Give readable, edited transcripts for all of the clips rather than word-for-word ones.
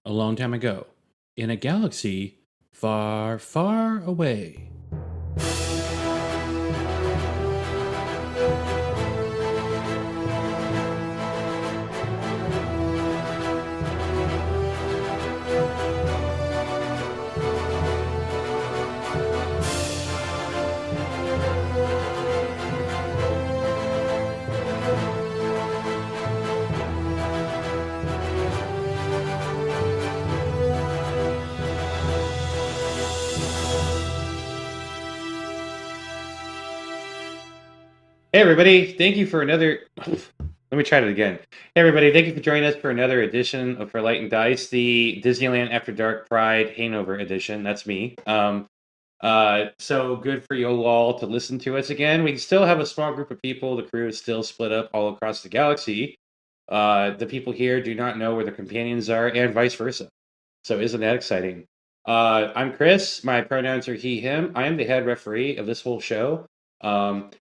a long time ago, in a galaxy far, far away. Hey, everybody. Thank you for another. Let me try that again. Hey, everybody. Thank you for joining us for another edition of For Light and Dice, the Disneyland After Dark Pride Hanover edition. That's me. So good for you all to listen to us again. We still have a small group of people. The crew is still split up all across the galaxy. The people here do not know where their companions are, and vice versa. So isn't that exciting? I'm Chris. My pronouns are he, him. I am the head referee of this whole show.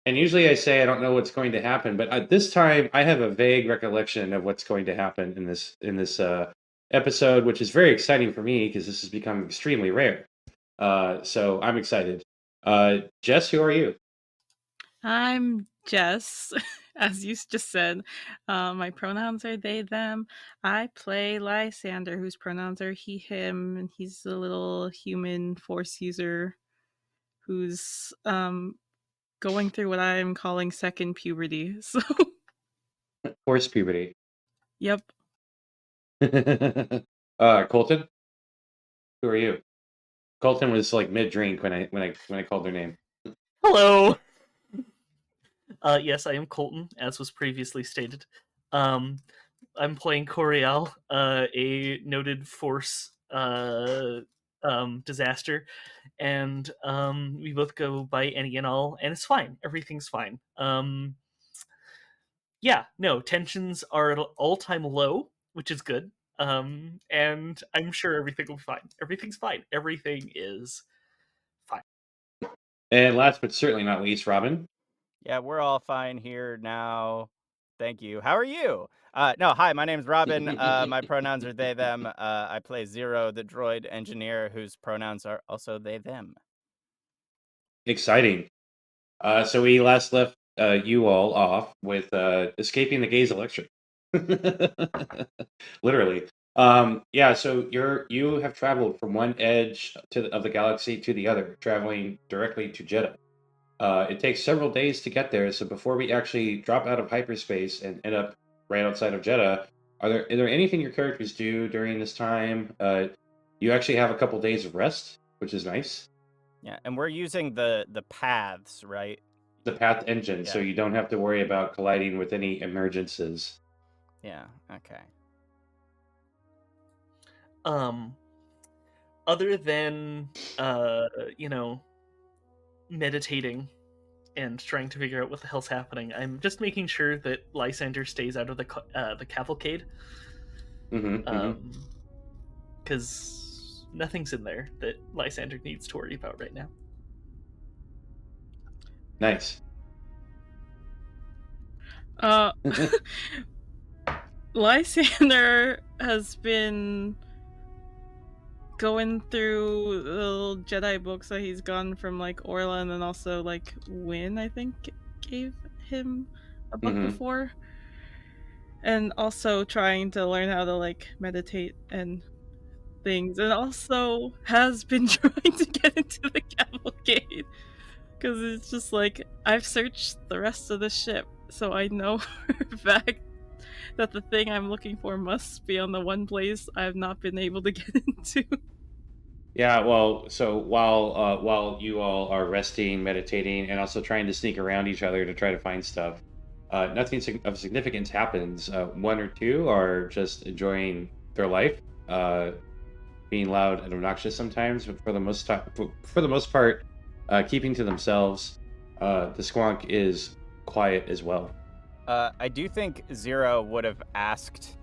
And usually I say I don't know what's going to happen, but at this time I have a vague recollection of what's going to happen in this episode, which is very exciting for me because this has become extremely rare. So I'm excited. Jess, who are you? I'm Jess, as you just said. My pronouns are they, them. I play Lysander, whose pronouns are he, him, and he's a little human force user who's going through what I'm calling second puberty. So, Horse puberty. yep. Colton, who are you? Colton was like mid drink when I called their name. Hello. Yes, I am Colton, as was previously stated. I'm playing Koreal, a noted force disaster, and we both go by any and all, and it's fine. Everything's fine. Yeah, no, tensions are at an all-time low, which is good. And I'm sure everything will be fine. Everything's fine. Everything is fine. And last but certainly not least, Robin. Yeah, we're all fine here now. Thank you. How are you? No, hi, my name's Robin. My pronouns are they, them. I play Zero, the droid engineer, whose pronouns are also they, them. Exciting. So we last left you all off with escaping the gaze electric. Literally. Yeah, so you have traveled from one edge of the galaxy to the other, traveling directly to Jedha. It takes several days to get there, so before we actually drop out of hyperspace and end up right outside of Jedha, is there anything your characters do during this time? You actually have a couple days of rest, which is nice. Yeah, and we're using the paths, right? The path engine, so you don't have to worry about colliding with any emergencies. Yeah, okay. Other than meditating and trying to figure out what the hell's happening, I'm just making sure that Lysander stays out of the cavalcade. Because nothing's in there that Lysander needs to worry about right now. Nice. Lysander has been going through the little Jedi books that he's gotten from like Orla, and then also like Wynn, I think, gave him a book before, and also trying to learn how to like meditate and things, and also has been trying to get into the cavalcade because it's just like I've searched the rest of the ship, so I know for a fact that the thing I'm looking for must be on the one place I've not been able to get into. Yeah, well, so while you all are resting, meditating, and also trying to sneak around each other to try to find stuff, nothing of significance happens. One or two are just enjoying their life, being loud and obnoxious sometimes, but for the most part, keeping to themselves. The squonk is quiet as well. I do think Zero would have asked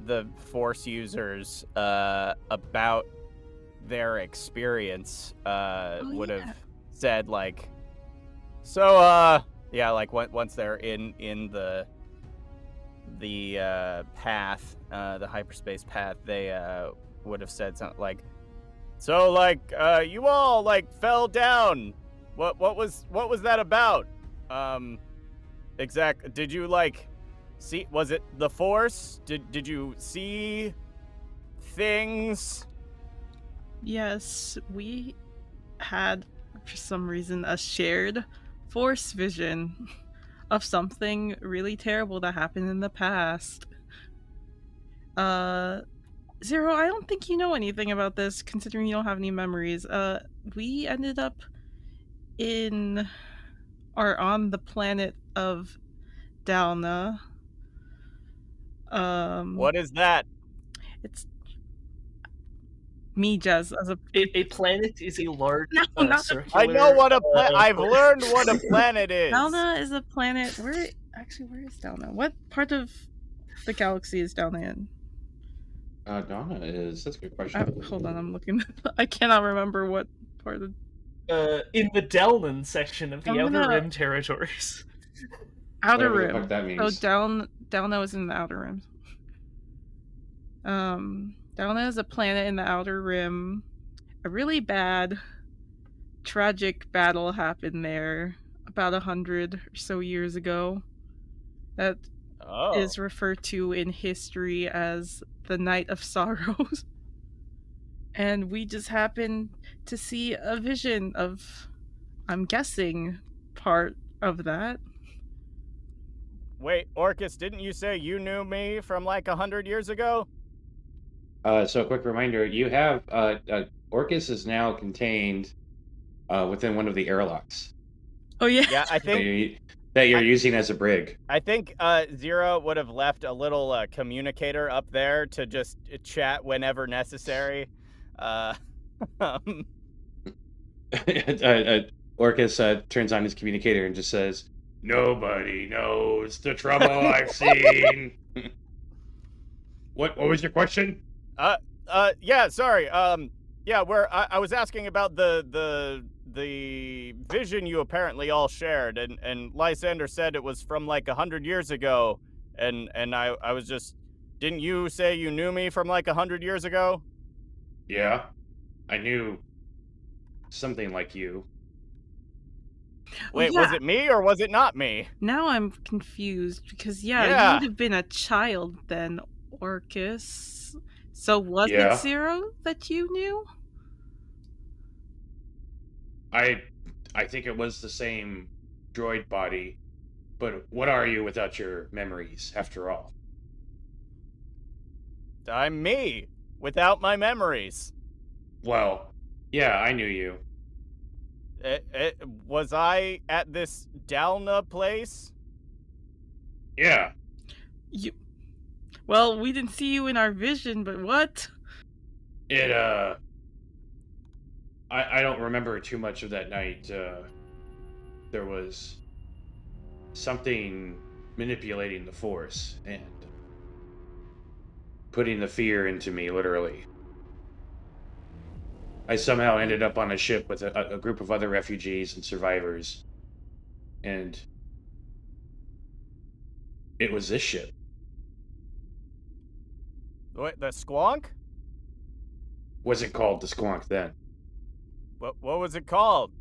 the Force users about their experience. Would have said like, so yeah, like once they're in the path, the hyperspace path, they would have said something like, "So, like, you all like fell down. What was that about? Did you like see? Was it the Force? Did you see things?" Yes, we had, for some reason, a shared Force vision of something really terrible that happened in the past. Zero, I don't think you know anything about this, considering you don't have any memories. We ended up on the planet of Dalna. What is that? It's me, Jez, as a A planet is a large No, not a- circular. I know what a I've learned what a planet is. Dalna is a planet. Where is Dalna? What part of the galaxy is Dalna in? Donna is. That's a good question. Hold on, I'm looking. I cannot remember what part of in the Delnan section of the I'm Outer gonna- Rim territories. Outer Whatever the Rim. fuck that means. So Dalna is in the Outer Rim. Dalna is a planet in the Outer Rim. A really bad, tragic battle happened there about 100 or so years ago. That is referred to in history as the Night of Sorrows. And we just happened to see a vision of, I'm guessing, part of that. Wait, Orcus, didn't you say you knew me from like 100 years ago? So a quick reminder, you have Orcus is now contained within one of the airlocks Oh yeah. Yeah, I think that you're using as a brig. I think Zero would have left a little communicator up there to just chat whenever necessary. Orcus turns on his communicator and just says, "Nobody knows the trouble I've seen." What was your question? Yeah, sorry. Yeah, I was asking about the vision you apparently all shared, and Lysander said it was from like 100 years ago, and I was just, didn't you say you knew me from like 100 years ago? Yeah, I knew something like you. Wait, yeah. was it me or was it not me? Now I'm confused because you Yeah. would have been a child then, Orcus. So was Yeah. it Zero that you knew? I think it was the same droid body, but what are you without your memories, after all? I'm me, without my memories. Well, yeah, I knew you. Was I at this Dalna place? Yeah, Well, we didn't see you in our vision, but what? it, I don't remember too much of that night. There was something manipulating the Force and putting the fear into me, literally. I somehow ended up on a ship with a group of other refugees and survivors. And it was this ship. What, the Squonk? Wasn't called the Squonk then. What was it called?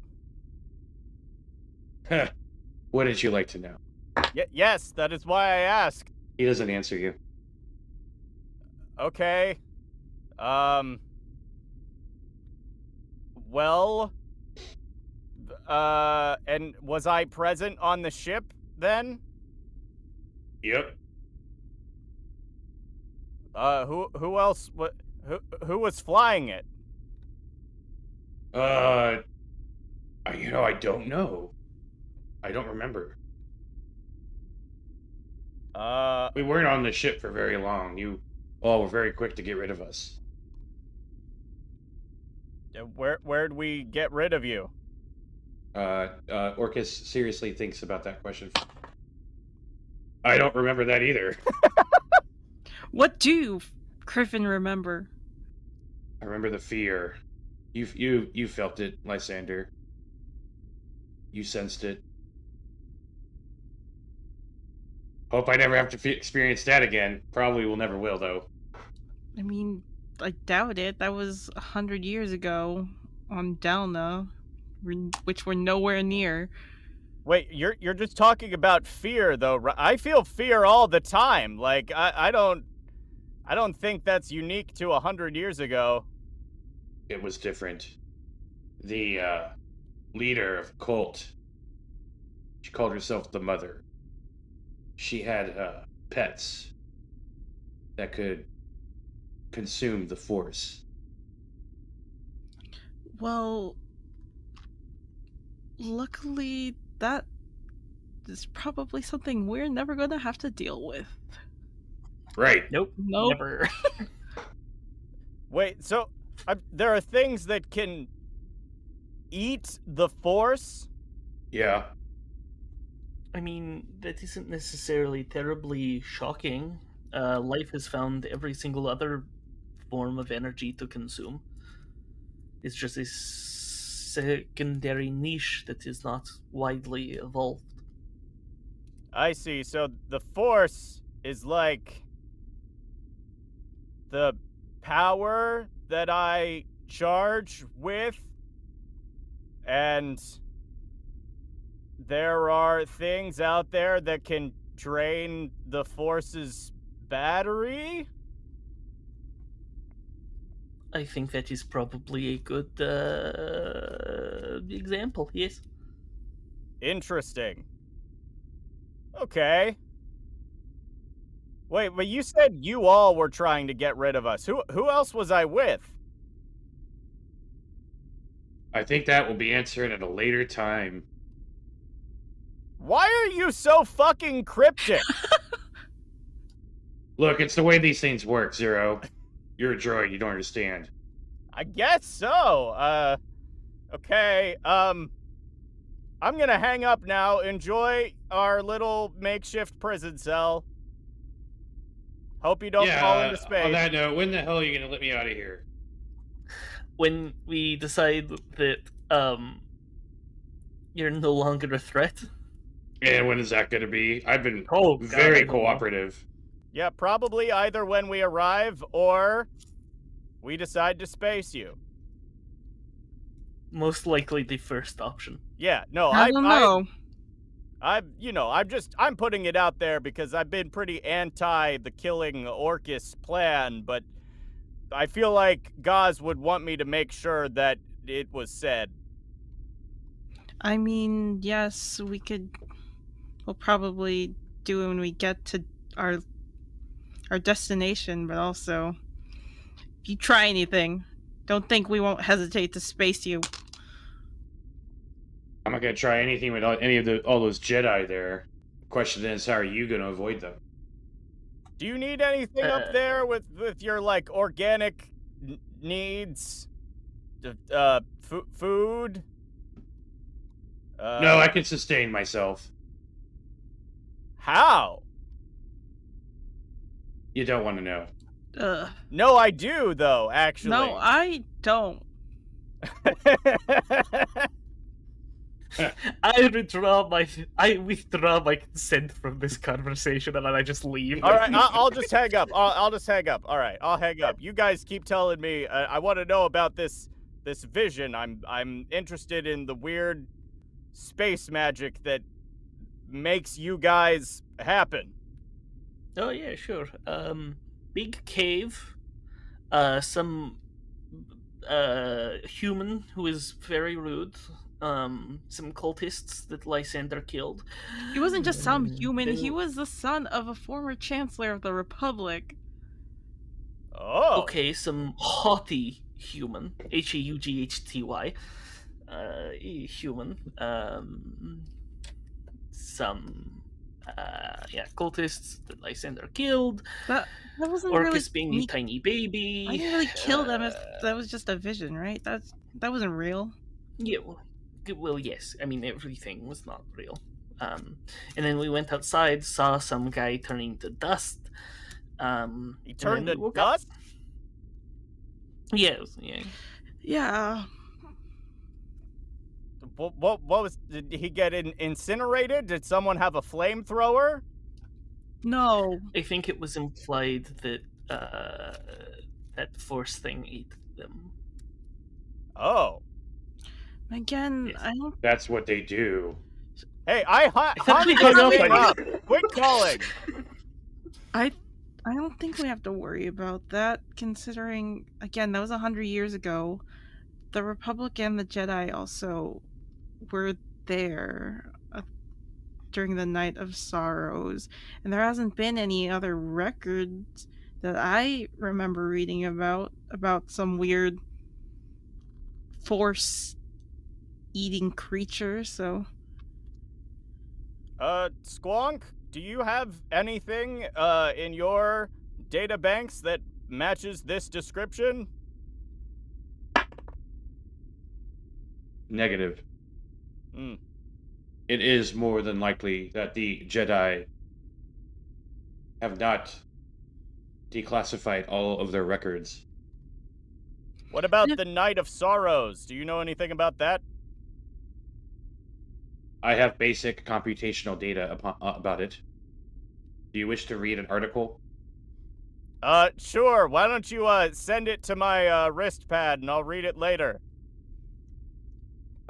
Wouldn't you like to know? Yes, that is why I asked. He doesn't answer you. Okay. Well, and was I present on the ship then? Yep. Who else? Who was flying it? I don't know. I don't remember. We weren't on the ship for very long. You all were very quick to get rid of us. Where'd we get rid of you? Orcus seriously thinks about that question. I don't remember that either. What do Griffin remember? I remember the fear. You felt it, Lysander. You sensed it. Hope I never have to experience that again. Probably will never will, though. I mean, I doubt it. That was 100 years ago on Dalna, which we're nowhere near. Wait, you're just talking about fear, though. I feel fear all the time. Like I don't think that's unique to 100 years ago. It was different. The leader of the cult, she called herself the Mother. She had pets that could consume the Force. Well, luckily, that is probably something we're never going to have to deal with. Right. Nope. Nope. Never. Wait, so there are things that can eat the Force? Yeah. I mean, that isn't necessarily terribly shocking. Life has found every single other form of energy to consume. It's just a secondary niche that is not widely evolved. I see. So the Force is like the power that I charge with, and there are things out there that can drain the Force's battery? I think that is probably a good example, yes. Interesting. Okay. Wait, but you said you all were trying to get rid of us. Who else was I with? I think that will be answered at a later time. Why are you so fucking cryptic? Look, it's the way these things work, Zero. You're a droid, you don't understand. I guess so. Okay. I'm gonna hang up now. Enjoy our little makeshift prison cell. Hope you don't fall into space. On that note, when the hell are you gonna let me out of here? When we decide that you're no longer a threat. And when is that gonna be? I've been God, very cooperative. Yeah, probably either when we arrive or we decide to space you. Most likely the first option. Yeah, no, I don't know. I'm putting it out there because I've been pretty anti the killing Orcus plan, but I feel like Gaz would want me to make sure that it was said. I mean, yes, we'll probably do it when we get to our destination, but also, if you try anything, don't think we won't hesitate to space you. I'm not gonna try anything with all those Jedi there. The question is, how are you gonna avoid them? Do you need anything up there with your like organic needs? Food? No, I can sustain myself. How? You don't want to know. No, I do though. Actually, No, I don't. I withdraw my consent from this conversation, and then I just leave. All right, I'll just hang up. I'll just hang up. All right, I'll hang up. You guys keep telling me. I want to know about this vision. I'm interested in the weird space magic that makes you guys happen. Oh yeah, sure. Big cave. Some human who is very rude. Some cultists that Lysander killed. He wasn't just some human, he was the son of a former chancellor of the Republic. Oh. Okay, some haughty human. Haughty. Human. Some cultists that Lysander killed. That wasn't Orcus really being a tiny baby. I didn't really kill them if that was just a vision, right? That wasn't real. Yeah, well, yes. I mean, everything was not real. And then we went outside, saw some guy turning to dust. He turned to dust? Yeah. Yeah. What was? Did he get incinerated? Did someone have a flamethrower? No. I think it was implied that that Force thing ate them. Oh. Again, Yes. I don't. That's what they do. Hey, I Essentially hung hung this up thing on you. up. Quit calling. I don't think we have to worry about that, considering, again, that was 100 years ago. The Republic and the Jedi also were there during the Night of Sorrows, and there hasn't been any other records that I remember reading about some weird force-eating creature, so... Squonk, do you have anything, in your data banks that matches this description? Negative. Hmm. It is more than likely that the Jedi have not declassified all of their records. What about the Night of Sorrows? Do you know anything about that? I have basic computational data about it. Do you wish to read an article? Sure. Why don't you, send it to my, wrist pad and I'll read it later.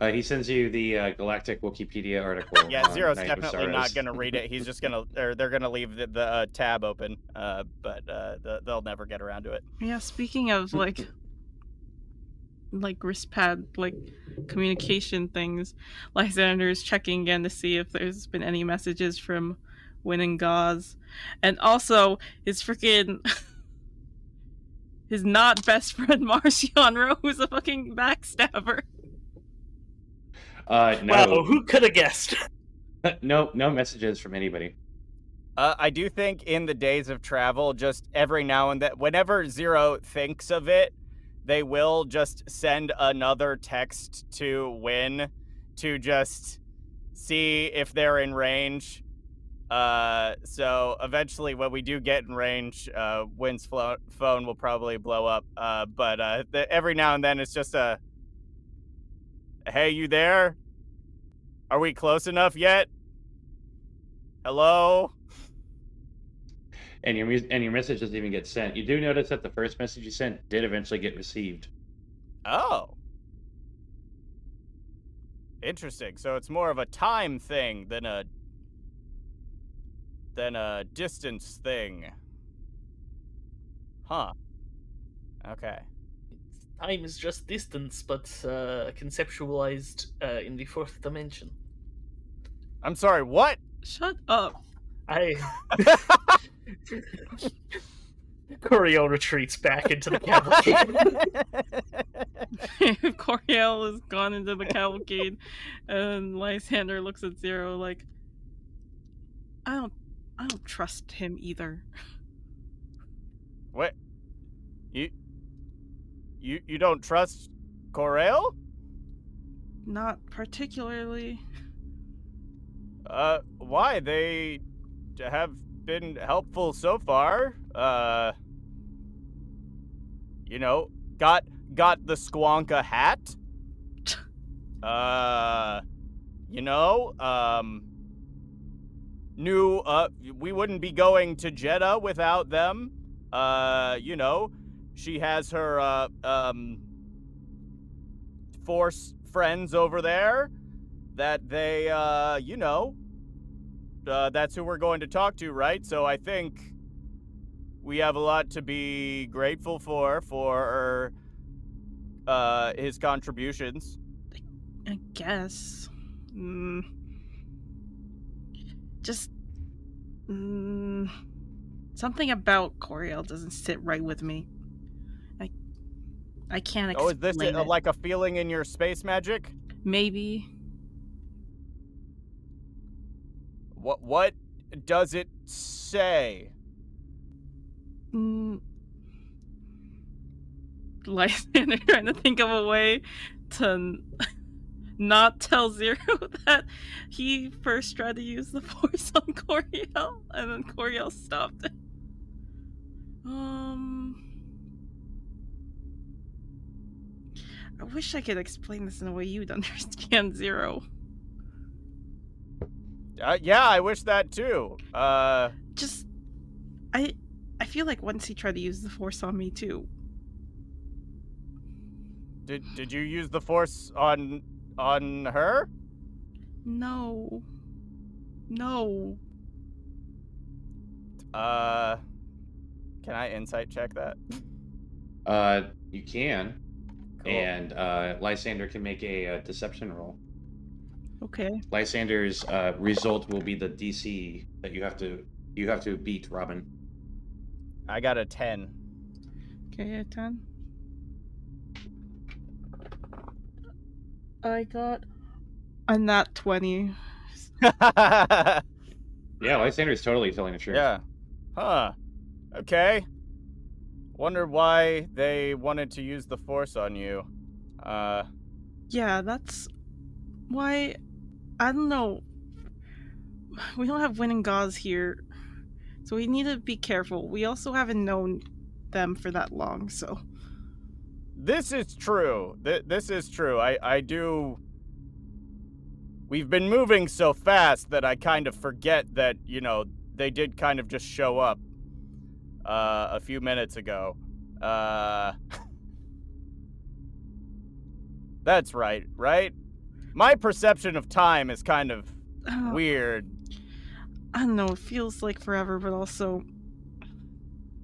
He sends you the Galactic Wikipedia article. Yeah, on Zero's Night of definitely not Sorrows. gonna read it. He's just gonna, or they're gonna leave the tab open, but they'll never get around to it. Yeah, speaking of, like wrist pad, communication things, Lysander is checking again to see if there's been any messages from Win and Gauze. And also, his freaking... his not best friend Marcion who's a fucking backstabber. No. Wow, who could have guessed? No messages from anybody. I do think in the days of travel, just every now and then, whenever Zero thinks of it, they will just send another text to Win to just see if they're in range. So eventually when we do get in range, Win's phone will probably blow up. But every now and then it's just a, hey, you there? Are we close enough yet? Hello? And your message doesn't even get sent. You do notice that the first message you sent did eventually get received. Oh. Interesting. So it's more of a time thing than a distance thing. Huh. Okay. Time is just distance, but conceptualized in the fourth dimension. I'm sorry, what? Shut up. Koreal retreats back into the cavalcade. Koreal has gone into the cavalcade, and Lysander looks at Zero like, I don't trust him either. What? You don't trust Koreal? Not particularly. Why? They have been helpful so far. You know, got the Squonka hat. You know, knew we wouldn't be going to Jedha without them. You know, she has her Force friends over there that they you know, that's who we're going to talk to, right? So I think we have a lot to be grateful for his contributions. I guess. Just something about Koreal doesn't sit right with me. I can't explain Oh, is this it. like a feeling in your space magic? Maybe. What does it say? Lysander trying to think of a way to not tell Zero that he first tried to use the Force on Koreal, and then Koreal stopped it. I wish I could explain this in a way you'd understand, Zero. Yeah, I wish that too. Just, I feel like once he tried to use the Force on me too. Did you use the Force on her? No. Can I insight check that? You can, Cool. and Lysander can make a deception roll. Okay. Lysander's result will be the DC that you have to beat, Robin. I got a 10. Okay, a 10. I got a nat 20. Yeah, Lysander's totally telling the truth. Yeah. Huh. Okay. Wonder why they wanted to use the Force on you. Yeah, that's why. I don't know. We don't have winning gauze here, so we need to be careful. We also haven't known them for that long, so. This is true. This is true. I do. We've been moving so fast that I kind of forget that, they did kind of just show up a few minutes ago. That's right? My perception of time is kind of weird. I don't know, it feels like forever, but also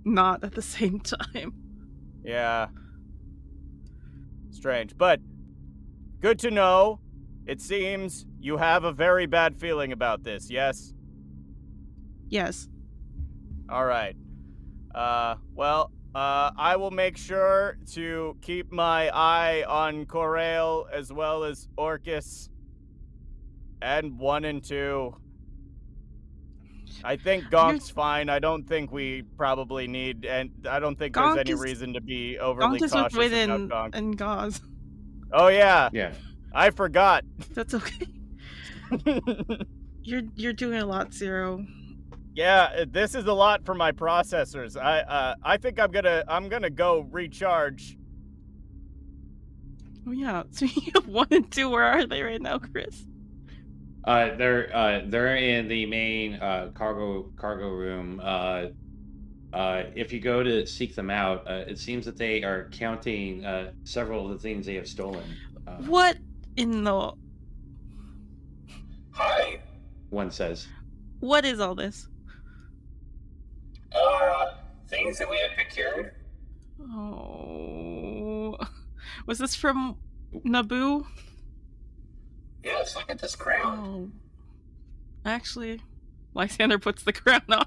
not at the same time. Yeah. Strange, but good to know. It seems you have a very bad feeling about this, yes? Yes. All right. Well, I will make sure to keep my eye on Koreal as well as Orcus and 1 and 2. I think Gonk's fine. I don't think we probably need, and I don't think there's any reason to be overly cautious about Gonk. And gauze. Oh yeah. Yeah. I forgot. That's okay. You're doing a lot, Zero. Yeah, this is a lot for my processors. I think I'm gonna go recharge. Oh yeah. So you have 1 and 2. Where are they right now, Chris? They're in the main cargo room. If you go to seek them out, it seems that they are counting several of the things they have stolen. What in the... Hi. One says. What is all this? Things that we have procured. Oh... Was this from Naboo? Yes, look at this crown. Oh. Actually, Lysander puts the crown on.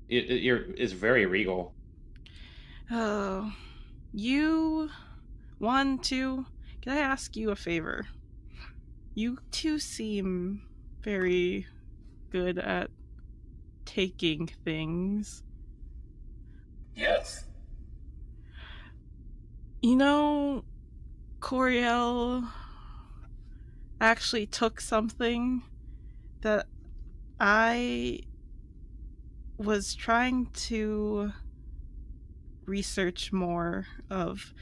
It's very regal. Oh. You... 1, 2... Can I ask you a favor? You two seem very good at taking things. Yes. You know, Koreal actually took something that I was trying to research more of.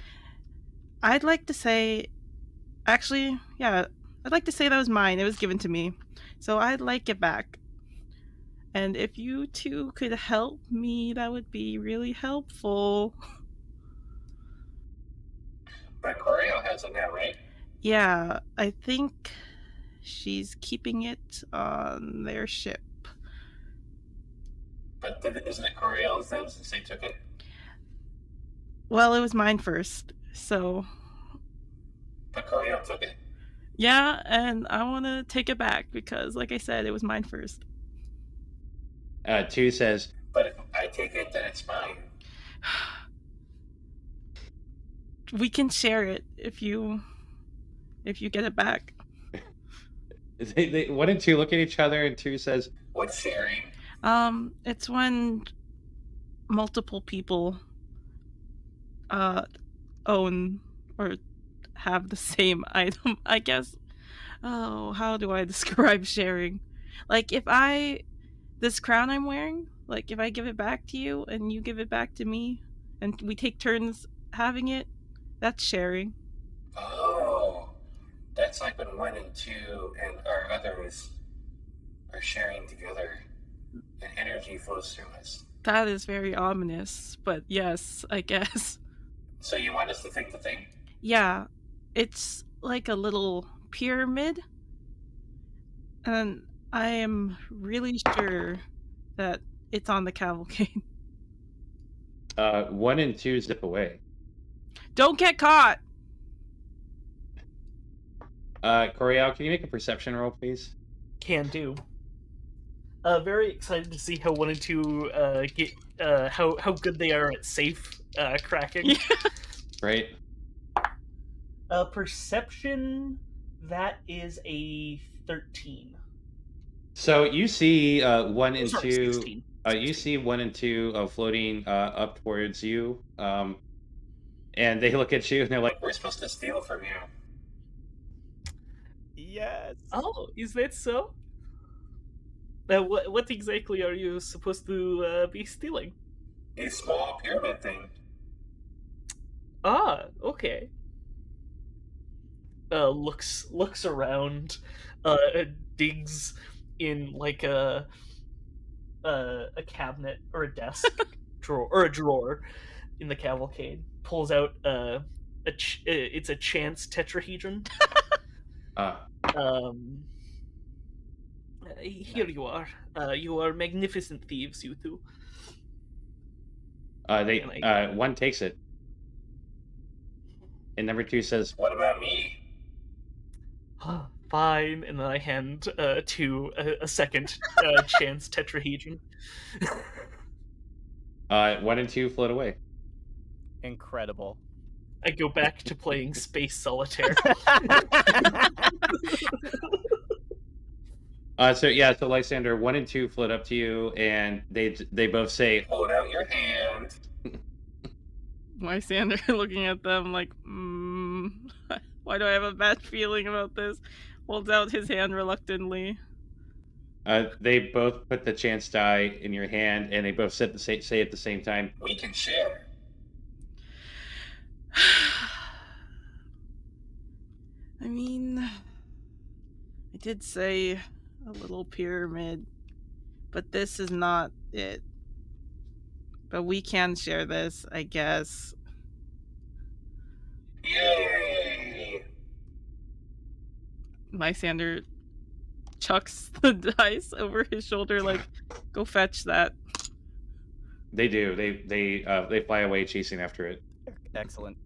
I'd like to say that was mine. It was given to me. So I'd like it back. And if you two could help me, that would be really helpful. But Koreal has it now, right? Yeah, I think she's keeping it on their ship. But isn't it Koreal's then, since they took it? Well, it was mine first, so... But Koreal took it. Yeah, and I want to take it back because, like I said, it was mine first. 2 says. But if I take it, then it's mine. We can share it if you get it back. 1 and 2 look at each other, and 2 says, What's sharing? It's when multiple people own or have the same item, I guess. Oh, how do I describe sharing? Like, this crown I'm wearing, like, if I give it back to you and you give it back to me, and we take turns having it, that's sharing. Oh, That's like when 1 and 2 and our others are sharing together, and energy flows through us. That is very ominous, but yes, I guess. So you want us to think the thing? Yeah, it's like a little pyramid, and I am really sure that it's on the cavalcade. 1 and 2 zip away. Don't get caught! Koreal, can you make a perception roll, please? Can do. Very excited to see how 1 and 2 get how good they are at safe cracking. Yeah. Right. Perception, that is a 13. So you see 1 and Sorry, 2. 16. You see 1 and 2 floating up towards you, and they look at you and they're like, We're supposed to steal from you. Yes. Oh, is that so? What exactly are you supposed to be stealing? A small pyramid thing. Ah, okay. Looks around, digs in like a cabinet or a desk drawer in the cavalcade. Pulls out it's a chance tetrahedron. Here you are. You are magnificent thieves, you two. one takes it, and number 2 says, What about me? Fine, and then I hand to a second chance tetrahedron. 1 and 2 float away. Incredible. I go back to playing Space Solitaire. So Lysander, 1 and 2 float up to you, and they both say, Hold out your hand. Lysander looking at them like, why do I have a bad feeling about this? Holds out his hand reluctantly. They both put the chance die in your hand, and they both say at the same time, We can share. I mean, I did say a little pyramid, but this is not it. But we can share this, I guess. Yay! Lysander chucks the dice over his shoulder like, go fetch that. They do. They fly away chasing after it. Excellent.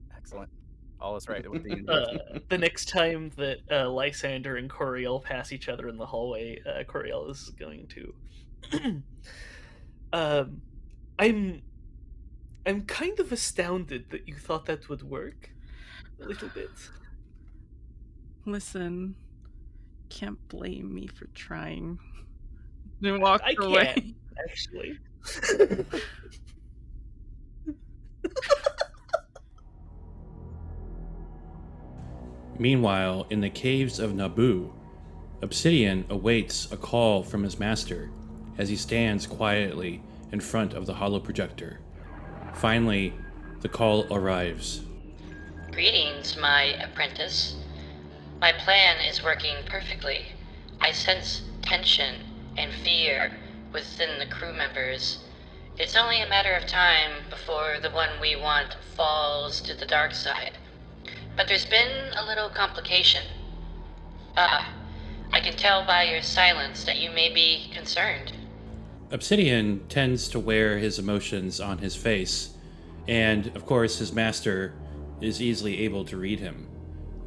All is right with the universe. The next time that Lysander and Koreal pass each other in the hallway, Koreal is going to. I'm kind of astounded that you thought that would work. A little bit. Listen, can't blame me for trying. Then walk I away. can, actually. Meanwhile, in the caves of Naboo, Obsidian awaits a call from his master as he stands quietly in front of the holoprojector. Finally, the call arrives. Greetings, my apprentice. My plan is working perfectly. I sense tension and fear within the crew members. It's only a matter of time before the one we want falls to the dark side. But there's been a little complication. I can tell by your silence that you may be concerned. Obsidian tends to wear his emotions on his face, and of course his master is easily able to read him,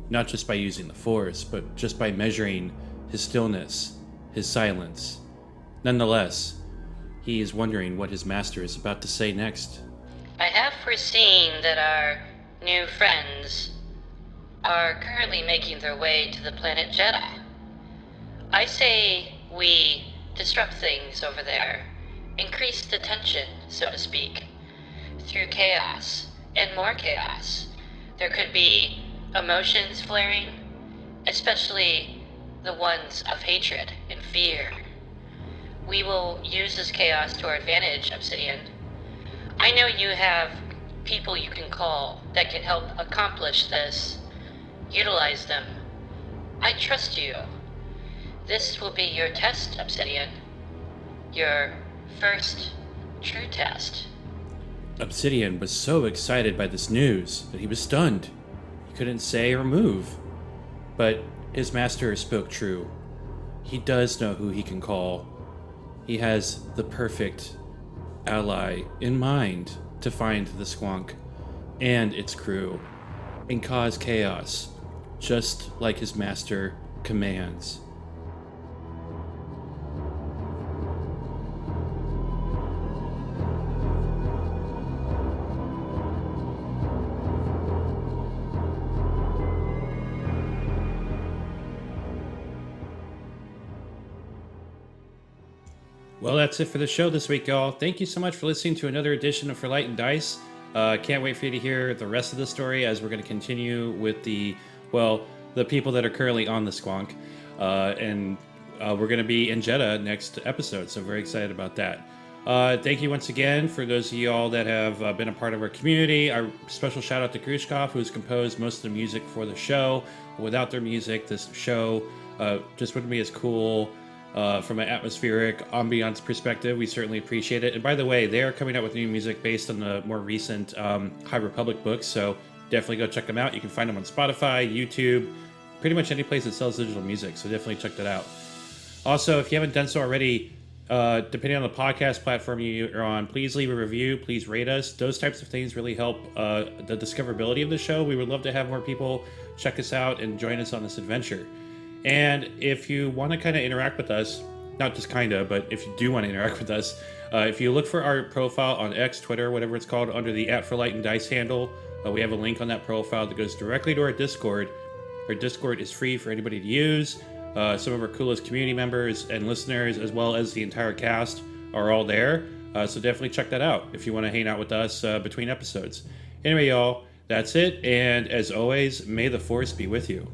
not just by using the Force, but just by measuring his stillness, his silence. Nonetheless, he is wondering what his master is about to say next. I have foreseen that our new friends are currently making their way to the planet Jedha. I say we disrupt things over there, increase the tension, so to speak, through chaos and more chaos. There could be emotions flaring, especially the ones of hatred and fear. We will use this chaos to our advantage, Obsidian. I know you have people you can call that can help accomplish this. Utilize them. I trust you. This will be your test, Obsidian. Your first true test. Obsidian was so excited by this news that he was stunned. He couldn't say or move. But his master spoke true. He does know who he can call. He has the perfect ally in mind to find the Squonk and its crew and cause chaos, just like his master commands. Well, that's it for the show this week, y'all. Thank you so much for listening to another edition of For Light and Dice. Can't wait for you to hear the rest of the story as we're going to continue with the people that are currently on the Squonk. And we're going to be in Jedha next episode, so very excited about that. Thank you once again for those of y'all that have been a part of our community. Our special shout out to Grushkov, who's composed most of the music for the show. Without their music, this show just wouldn't be as cool. From an atmospheric ambiance perspective, we certainly appreciate it. And by the way, they are coming out with new music based on the more recent High Republic books, so definitely go check them out. You can find them on Spotify, YouTube, pretty much any place that sells digital music, so definitely check that out. Also, if you haven't done so already, depending on the podcast platform you're on, please leave a review, please rate us. Those types of things really help the discoverability of the show. We would love to have more people check us out and join us on this adventure. And if you want to kind of interact with us, not just kind of, but if you do want to interact with us, if you look for our profile on X, Twitter, whatever it's called, under the @ForLightandDice handle, we have a link on that profile that goes directly to our Discord. Our Discord is free for anybody to use. Some of our coolest community members and listeners, as well as the entire cast, are all there. So definitely check that out if you want to hang out with us between episodes. Anyway, y'all, that's it. And as always, may the Force be with you.